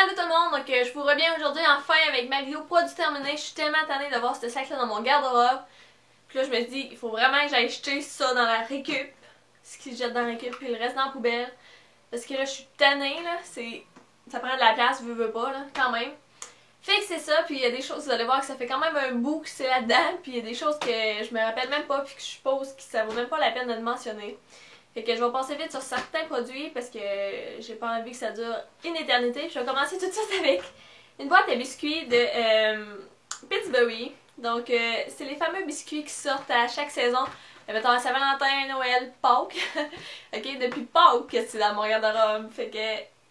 Salut tout le monde, donc je vous reviens aujourd'hui enfin avec ma vidéo produit terminé. Je suis tellement tannée de voir ce sac là dans mon garde-robe. Puis là je me dis, il faut vraiment que j'aille jeter ça dans la récup. Ce qui se jette dans la récup, puis le reste dans la poubelle. Parce que là je suis tannée là, ça prend de la place, veux pas là, quand même. Fait que c'est ça, puis il y a des choses, vous allez voir que ça fait quand même un bout que c'est là-dedans. Puis il y a des choses que je me rappelle même pas, puis que je suppose que ça vaut même pas la peine de le mentionner. Fait que je vais passer vite sur certains produits parce que j'ai pas envie que ça dure une éternité. Je vais commencer tout de suite avec une boîte à biscuits de Pillsbury. Donc c'est les fameux biscuits qui sortent à chaque saison. Mettons à Saint-Valentin, Noël, Pâques. Ok, depuis Pâques que c'est dans mon garde-robe. Fait que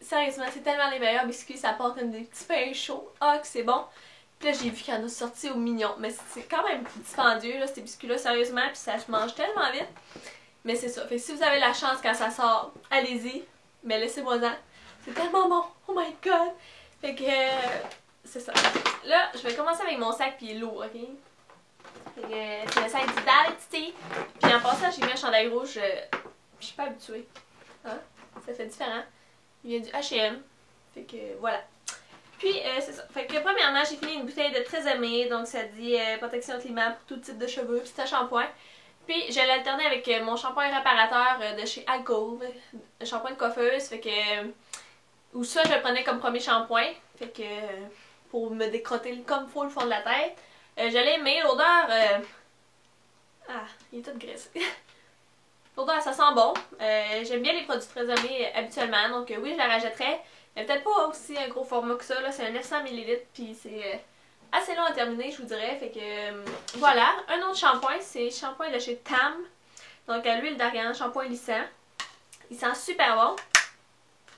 sérieusement, c'est tellement les meilleurs biscuits, ça part comme des petits pains chauds. Ah, que c'est bon. Puis là, j'ai vu qu'il y en a sorti au mignon. Mais c'est quand même dispendieux, là, ces biscuits-là, sérieusement. Puis ça se mange tellement vite. Mais c'est ça. Fait que si vous avez la chance quand ça sort, allez-y. Mais laissez-moi-en. C'est tellement bon. Oh my god. Fait que c'est ça. Là, je vais commencer avec mon sac puis il est lourd, ok? Fait que c'est le sac d'Identity. Puis en passant, j'ai mis un chandail rouge. Je suis pas habituée. Hein? Ça fait différent. Il vient du H&M. Fait que voilà. Puis c'est ça. Fait que premièrement, j'ai fini une bouteille de Très Aimé. Donc ça dit protection climat pour tout type de cheveux. Puis c'est un shampoing. Puis je l'ai alterné avec mon shampoing réparateur de chez Alcove, le shampoing de coiffeuse, fait que ou ça je le prenais comme premier shampoing, fait que pour me décrotter comme faut le fond de la tête. Je l'ai aimé, l'odeur ah, il est tout graissé. L'odeur ça sent bon. J'aime bien les produits Très Aimés habituellement, donc oui je la rachèterais. Mais peut-être pas aussi un gros format que ça, là, c'est un 900 ml puis c'est assez long à terminer, je vous dirais. Fait que voilà. Un autre shampoing, c'est le shampoing de chez Tam. Donc à l'huile d'argan, shampoing lissant. Il sent super bon.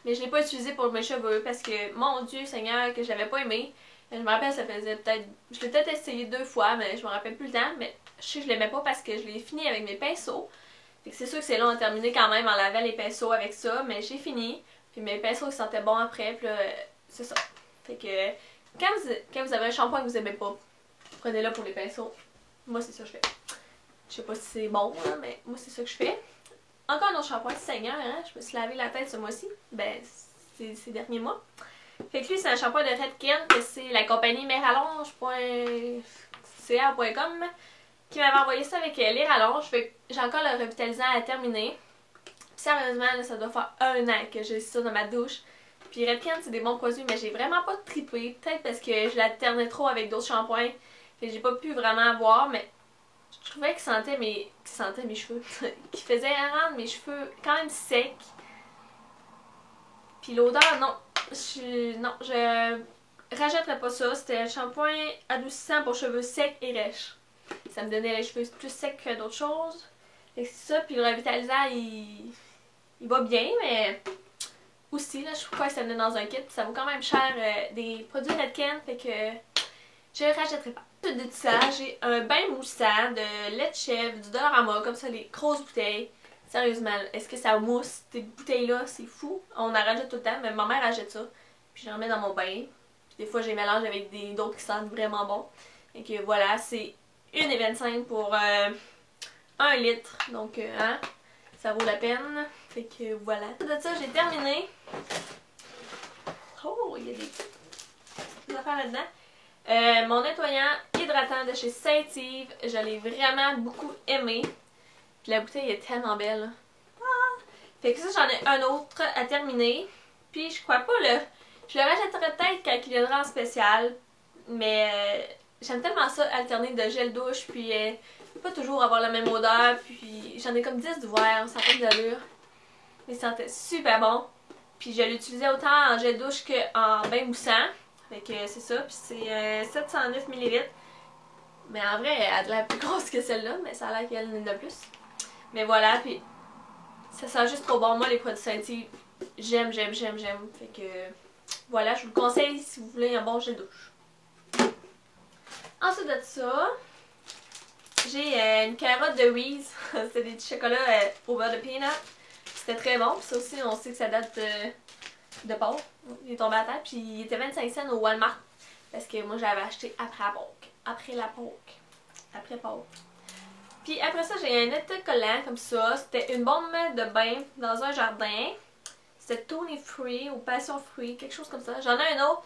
Mais je l'ai pas utilisé pour mes cheveux parce que, mon Dieu Seigneur, que je l'avais pas aimé. Je me rappelle, ça faisait peut-être. Je l'ai peut-être essayé 2 fois, mais je me rappelle plus le temps. Mais je sais que je l'aimais pas parce que je l'ai fini avec mes pinceaux. Fait que c'est sûr que c'est long à terminer quand même en lavant les pinceaux avec ça. Mais j'ai fini. Puis mes pinceaux ils sentaient bon après. Puis là, c'est ça. Fait que. Quand vous avez un shampoing que vous aimez pas, prenez-le pour les pinceaux. Moi, c'est ça que je fais. Je sais pas si c'est bon, hein, mais moi, c'est ça que je fais. Encore un autre shampoing, Seigneur, hein? Je me suis lavé la tête ce mois-ci. Ben, ces derniers mois. Fait que lui, c'est un shampoing de Redken, que c'est la compagnie Merallonge.ca.com qui m'avait envoyé ça avec les rallonges. Fait que j'ai encore le revitalisant à terminer. Puis sérieusement, là, ça doit faire 1 an que j'ai ça dans ma douche. Puis Redken, c'est des bons produits, mais j'ai vraiment pas trippé. Peut-être parce que je l'alternais trop avec d'autres shampoings. Fait que j'ai pas pu vraiment voir, mais je trouvais qu'il sentait mes cheveux. Qu'il faisait rendre mes cheveux quand même secs. Puis l'odeur, non. Je rachèterais pas ça. C'était un shampoing adoucissant pour cheveux secs et rêches. Ça me donnait les cheveux plus secs que d'autres choses. Fait que c'est ça. Puis le revitalisant, il va bien, mais aussi, là, je trouve que ça venait dans un kit. Ça vaut quand même cher des produits Redken. Fait que je ne rachèterai pas. De tout ça, j'ai un bain moussant de lait de chèvre, du Dollarama, comme ça, les grosses bouteilles. Sérieusement, est-ce que ça mousse? Ces bouteilles-là, c'est fou. On en rajoute tout le temps, mais ma mère achète ça. Puis je remets dans mon bain. Puis des fois, je les mélange avec d'autres qui sentent vraiment bon. Et que voilà, c'est 1,25 pour 1 litre. Donc, hein, ça vaut la peine. Fait que voilà. De ça, j'ai terminé. Oh, il y a des affaires là-dedans. Mon nettoyant hydratant de chez Saint-Yves, je l'ai vraiment beaucoup aimé. Puis la bouteille est tellement belle. Ah! Fait que ça, j'en ai un autre à terminer. Puis je crois pas je le rachèterai peut-être quand il viendra en spécial. Mais j'aime tellement ça, alterner de gel douche. Puis pas toujours avoir la même odeur. Puis j'en ai comme 10 d'ouvert, ça fait de l'allure. Il sentait super bon. Puis je l'utilisais autant en gel douche qu'en bain moussant. Fait que c'est ça, puis c'est 709 ml. Mais en vrai, elle a de l'air plus grosse que celle-là, mais ça a l'air qu'elle en a plus. Mais voilà, puis ça sent juste trop bon. Moi, les produits Saint-Yves, j'aime. Fait que voilà, je vous le conseille si vous voulez un bon gel douche. Ensuite de ça, j'ai une carotte de Reese. C'était des petits chocolats au beurre de peanut. C'était très bon, puis ça aussi, on sait que ça date de Pâques. Il est tombé à terre, puis il était 25 cents au Walmart. Parce que moi, j'avais acheté après la Pâques. Après Pâques. Puis après ça, j'ai un autocollant comme ça. C'était une bombe de bain dans un jardin. C'était Tony Free ou Passion Free, quelque chose comme ça. J'en ai un autre,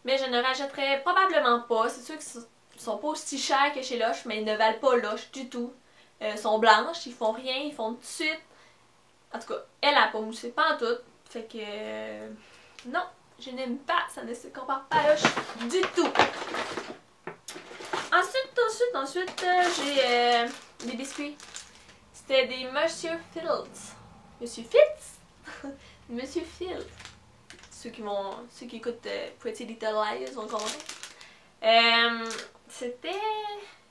mais je ne rachèterai probablement pas. C'est sûr qu'ils sont pas aussi chers que chez Lush, mais ils ne valent pas Lush du tout. Ils sont blanches, ils font rien, ils font tout de suite. En tout cas, elle a pas moussé, pas en tout. Fait que... non, je n'aime pas, ça ne se compare pas à Lush du tout. Ensuite, j'ai des biscuits. C'était des Monsieur Fields. Monsieur Fitz? Monsieur Fields. Ceux qui écoutent Pretty Little Liars vont comprendre. C'était...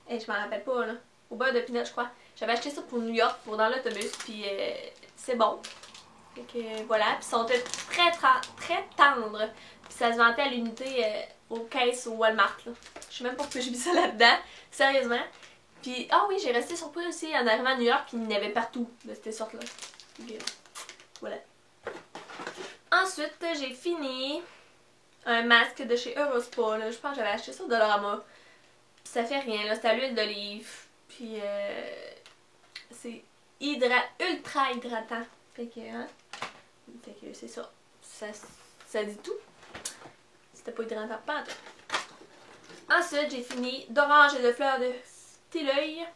je m'en rappelle pas, là. Au beurre de peanut, je crois. J'avais acheté ça pour New York, pour dans l'autobus, puis c'est bon. Fait que voilà, puis ils sont très tendres. Puis ça se vendait à l'unité aux caisses au Walmart, là. Je sais même pas pourquoi j'ai mis ça là-dedans, sérieusement. Puis, ah oui, j'ai resté surpris aussi en arrivant à New York, il y en avait partout de cette sorte-là. Voilà. Ensuite, j'ai fini un masque de chez Eurospa, là. Je pense que j'avais acheté ça au Dollarama. Ça fait rien, là. C'est à l'huile d'olive. Puis, c'est ultra hydratant. Fait que, hein. Fait que c'est ça. Ça dit tout. C'était pas hydratant, pas en tout. Ensuite, j'ai fini d'orange et de fleurs de tilleul.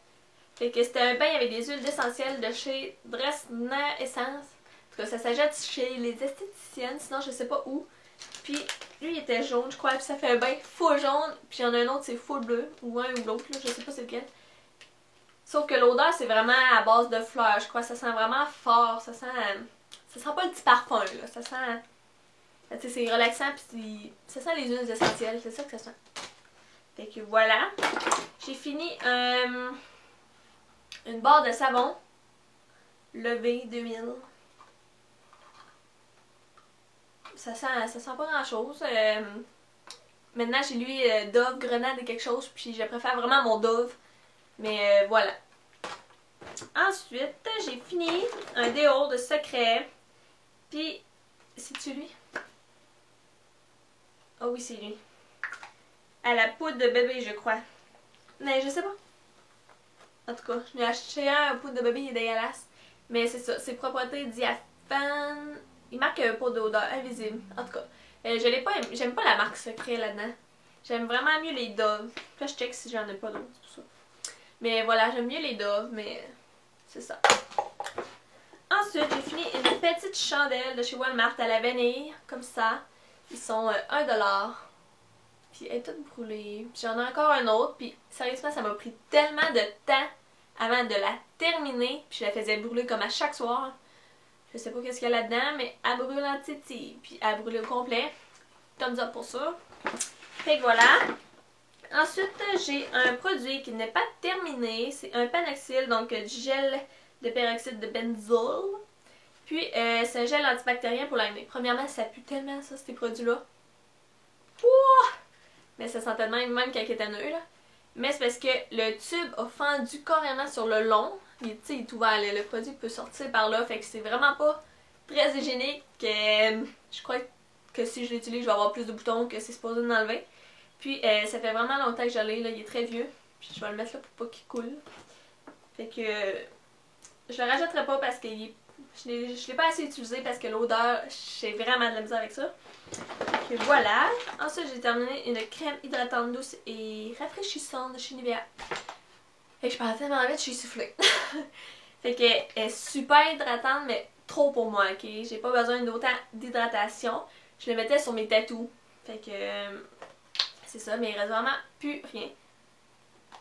Fait que c'était un bain avec des huiles essentielles de chez Dresner Essence. En tout cas, ça s'achète chez les esthéticiennes, sinon je sais pas où. Puis lui il était jaune, je crois, puis ça fait un bain full jaune. Puis il y en a un autre, c'est full bleu, ou un ou l'autre, je sais pas c'est lequel. Sauf que l'odeur, c'est vraiment à base de fleurs, je crois. Ça sent vraiment fort, ça sent pas le petit parfum, là. Ça sent... Tu sais, c'est relaxant, puis ça sent les huiles essentielles, c'est ça que ça sent. Fait que voilà. J'ai fini une barre de savon levé 2000. Ça sent pas grand chose. Maintenant j'ai lu Dove, Grenade et quelque chose, puis je préfère vraiment mon Dove. Mais voilà. Ensuite, j'ai fini un déo de Secret. Puis, c'est-tu lui? Oh oui, c'est lui. À la poudre de bébé, je crois. Mais je sais pas. En tout cas, je l'ai acheté un poudre de bébé, il est dégueulasse. Mais c'est ça, c'est propreté diaphane. Il marque pas d'odeur, invisible. En tout cas, je l'ai pas, j'aime pas la marque Secret là-dedans. J'aime vraiment mieux les Dove. Là, je check si j'en ai pas d'autres, c'est pour ça. Mais voilà, j'aime mieux les Dove, mais c'est ça. Ensuite, j'ai fini une petite chandelle de chez Walmart à la vanille, comme ça. Ils sont 1$. Puis elle est toute brûlée. Puis j'en ai encore un autre. Puis sérieusement, ça m'a pris tellement de temps avant de la terminer. Puis je la faisais brûler comme à chaque soir. Je sais pas qu'est-ce qu'il y a là-dedans, mais elle brûle en titi. Puis elle brûle au complet. Thumbs up pour ça. Fait que voilà. Ensuite, j'ai un produit qui n'est pas terminé. C'est un Panoxyl, donc du gel de peroxyde de benzol. Puis c'est un gel antibactérien pour l'acné. Premièrement, ça pue tellement ça, ces produits-là. Ouah! Mais ça sent tellement même quand il est neuf, là. Mais c'est parce que le tube a fendu carrément sur le long. Il est ouvert, le produit peut sortir par là. Fait que c'est vraiment pas très hygiénique. Je crois que si je l'utilise, je vais avoir plus de boutons que c'est supposé d'enlever. Puis ça fait vraiment longtemps que je l'ai, là. Il est très vieux. Puis je vais le mettre là pour pas qu'il coule. Fait que je le rajouterai pas parce que je l'ai pas assez utilisé parce que l'odeur, j'ai vraiment de la misère avec ça. Donc voilà. Ensuite, j'ai terminé une crème hydratante douce et rafraîchissante de chez Nivea. Fait que je parlais tellement vite, je suis soufflée. Fait qu'elle est super hydratante, mais trop pour moi, ok? J'ai pas besoin d'autant d'hydratation. Je le mettais sur mes tatous. Fait que c'est ça, mais il reste vraiment plus rien.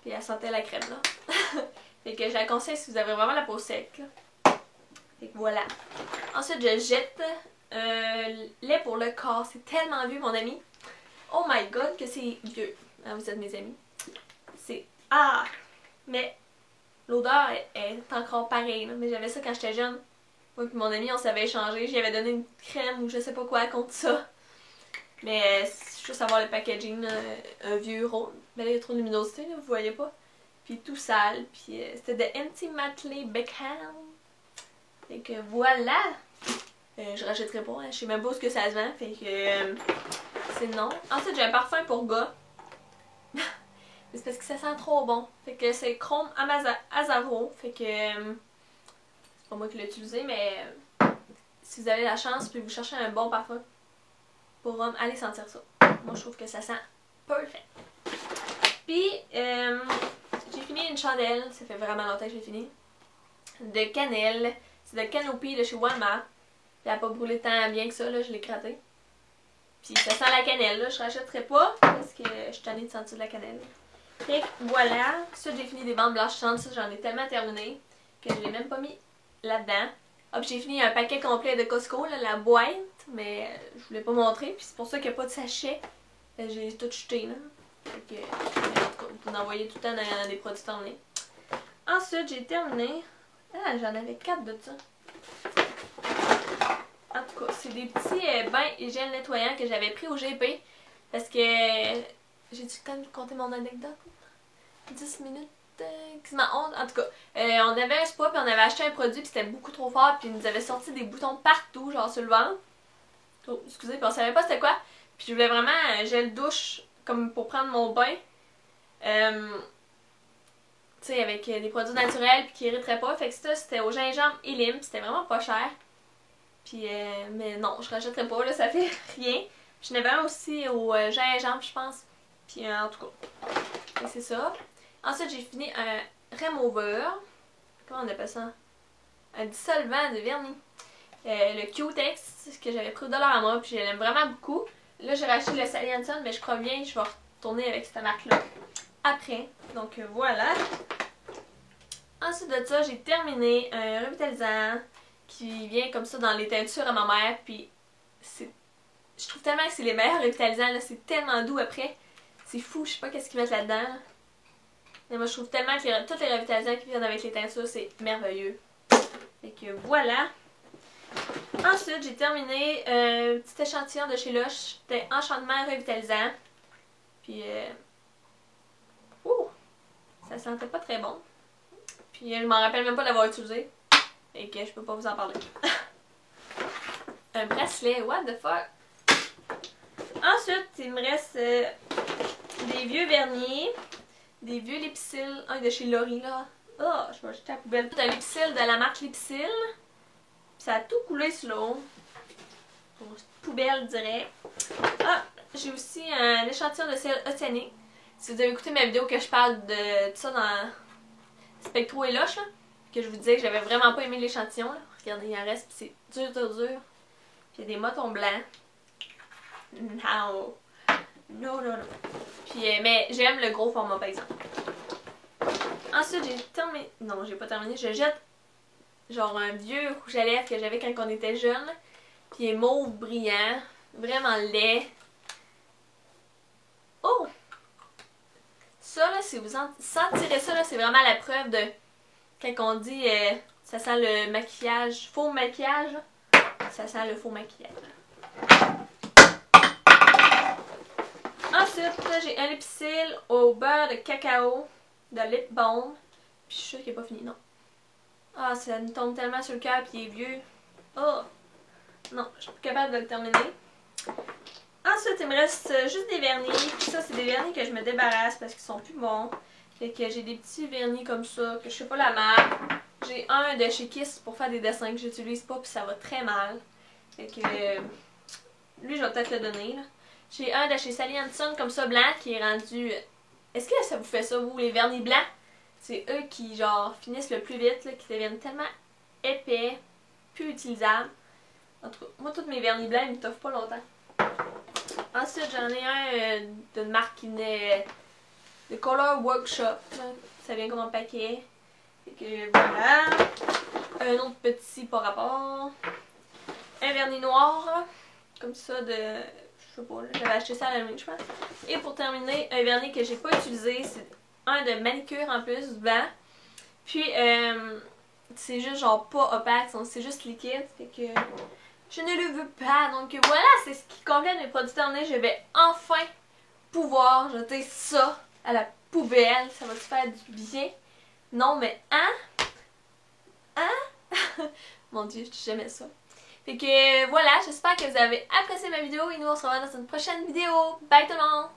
Puis elle sentait la crème, là. Fait que je la conseille si vous avez vraiment la peau sec, là. Fait que voilà. Ensuite, je jette lait pour le corps. C'est tellement vieux, mon ami. Oh my god, que c'est vieux. Ah, vous êtes mes amis. C'est... Ah! Mais l'odeur est encore pareille, là. Mais j'avais ça quand j'étais jeune. Moi et mon ami, on s'avait échangé. J'y avais donné une crème ou je sais pas quoi contre ça. Mais juste avoir le packaging, là, un vieux rôle. Mais là, il y a trop de luminosité, là, vous voyez pas. Puis tout sale. Puis c'était de Intimately Beckham. Fait que voilà. Je rachèterai pas, hein. Je sais même pas où ça se vend. Fait que c'est non. Ensuite, j'ai un parfum pour gars. C'est parce que ça sent trop bon. Fait que c'est Chrome Azaro. Fait que c'est pas moi qui l'ai utilisé, mais si vous avez la chance puis vous cherchez un bon parfum pour homme, allez sentir ça. Moi je trouve que ça sent parfait. Puis j'ai fini une chandelle, ça fait vraiment longtemps que j'ai fini, de cannelle. C'est de Canopy de chez Walmart. Elle a pas brûlé tant bien que ça, là, je l'ai gratté. Puis ça sent la cannelle, là, je rachèterai pas parce que je suis tannée de sentir de la cannelle. Fait que voilà, ça j'ai fini des bandes blanchissantes, ça j'en ai tellement terminé que je l'ai même pas mis là-dedans. Ah, puis j'ai fini un paquet complet de Costco, là, la boîte, mais je voulais pas montrer, puis c'est pour ça qu'il n'y a pas de sachet. J'ai tout jeté, là. Fait que, en tout cas, vous en voyez tout le temps dans des produits terminés. Ensuite, j'ai terminé. Ah, j'en avais 4 de ça. En tout cas, c'est des petits bains et gel nettoyants que j'avais pris au GP. Parce que j'ai du temps de compter mon anecdote. 10 minutes, quasiment 11. En tout cas, on avait un spa puis on avait acheté un produit puis c'était beaucoup trop fort puis il nous avait sorti des boutons partout, genre sur le ventre. Oh, excusez, puis on savait pas c'était quoi. Puis je voulais vraiment un gel douche comme pour prendre mon bain. Tu sais, avec des produits naturels puis qui irriteraient pas. Fait que ça, c'était au gingembre et lime. C'était vraiment pas cher. Puis, mais non, je rachèterais pas, là, ça fait rien. J'en avais un aussi au gingembre, je pense. Puis, en tout cas, c'est ça. Ensuite, j'ai fini un remover. Comment on appelle ça? Un dissolvant de vernis. Le Q-Tex, que j'avais pris au Dollarama, puis je l'aime vraiment beaucoup. Là, j'ai racheté le Sally Hansen, mais je crois bien que je vais retourner avec cette marque-là après. Donc, voilà. Ensuite de ça, j'ai terminé un revitalisant qui vient comme ça dans les teintures à ma mère. Puis, je trouve tellement que c'est les meilleurs revitalisants, là. C'est tellement doux après. C'est fou, je sais pas qu'est-ce qu'ils mettent là-dedans. Mais moi, je trouve tellement que tous les revitalisants qui viennent avec les teintures, c'est merveilleux. Fait que voilà. Ensuite, j'ai terminé un petit échantillon de chez Lush. C'était Enchantement Revitalisant. Puis, ça sentait pas très bon. Puis, je m'en rappelle même pas l'avoir utilisé. Et que je peux pas vous en parler. Un bracelet, what the fuck? Ensuite, il me reste des vieux vernis, des vieux Lipsil, un de chez Lori là. Oh, je vais jeter à la poubelle. Un Lipsil de la marque Lipsil. Ça a tout coulé sur l'eau. Poubelle direct. Ah, j'ai aussi un échantillon de sel océanique. Si vous avez écouté ma vidéo que je parle de ça dans Spectro et Lush, là, que je vous disais que j'avais vraiment pas aimé l'échantillon. Regardez, il en reste, c'est dur. Puis il y a des motons blancs. Non. Non. Puis, mais j'aime le gros format par exemple. Ensuite, j'ai terminé. Non, j'ai pas terminé. Je jette genre un vieux rouge à lèvres que j'avais quand on était jeune. Puis il est mauve brillant. Vraiment laid. Oh! Ça, là, si vous sentirez ça, là, c'est vraiment la preuve de quand on dit ça sent le maquillage, faux maquillage, ça sent le faux maquillage. Ensuite, j'ai un Lipsil au beurre de cacao de Lip Balm. Puis je suis sûre qu'il n'est pas fini, non. Ah, ça me tombe tellement sur le cœur puis il est vieux. Oh! Non, je suis plus capable de le terminer. Ensuite, il me reste juste des vernis. Puis ça, c'est des vernis que je me débarrasse parce qu'ils sont plus bons. Fait que j'ai des petits vernis comme ça, que je sais pas la marque. J'ai un de chez Kiss pour faire des dessins que j'utilise pas puis ça va très mal. Fait que lui, je vais peut-être le donner, là. J'ai un de chez Sally Hansen comme ça blanc qui est rendu... Est-ce que ça vous fait ça, vous, les vernis blancs? C'est eux qui, genre, finissent le plus vite, là, qui deviennent tellement épais, plus utilisables. En tout cas, moi, tous mes vernis blancs, ils me toffent pas longtemps. Ensuite, j'en ai un d'une marque qui venait de Color Workshop. Là. Ça vient comme un paquet. Fait que voilà. Un autre petit par rapport. Un vernis noir. Comme ça de... Je sais pas, j'avais acheté ça à la je pense. Et pour terminer, un vernis que j'ai pas utilisé. C'est un de manicure en plus, blanc. Puis, c'est juste genre pas opaque. C'est juste liquide. Fait que... Je ne le veux pas. Donc voilà, c'est ce qui complète mes produits terminés. Je vais enfin pouvoir jeter ça à la poubelle. Ça va te faire du bien. Non, mais Mon Dieu, je dis jamais ça. Fait que voilà, j'espère que vous avez apprécié ma vidéo et nous on se revoit dans une prochaine vidéo. Bye tout le monde!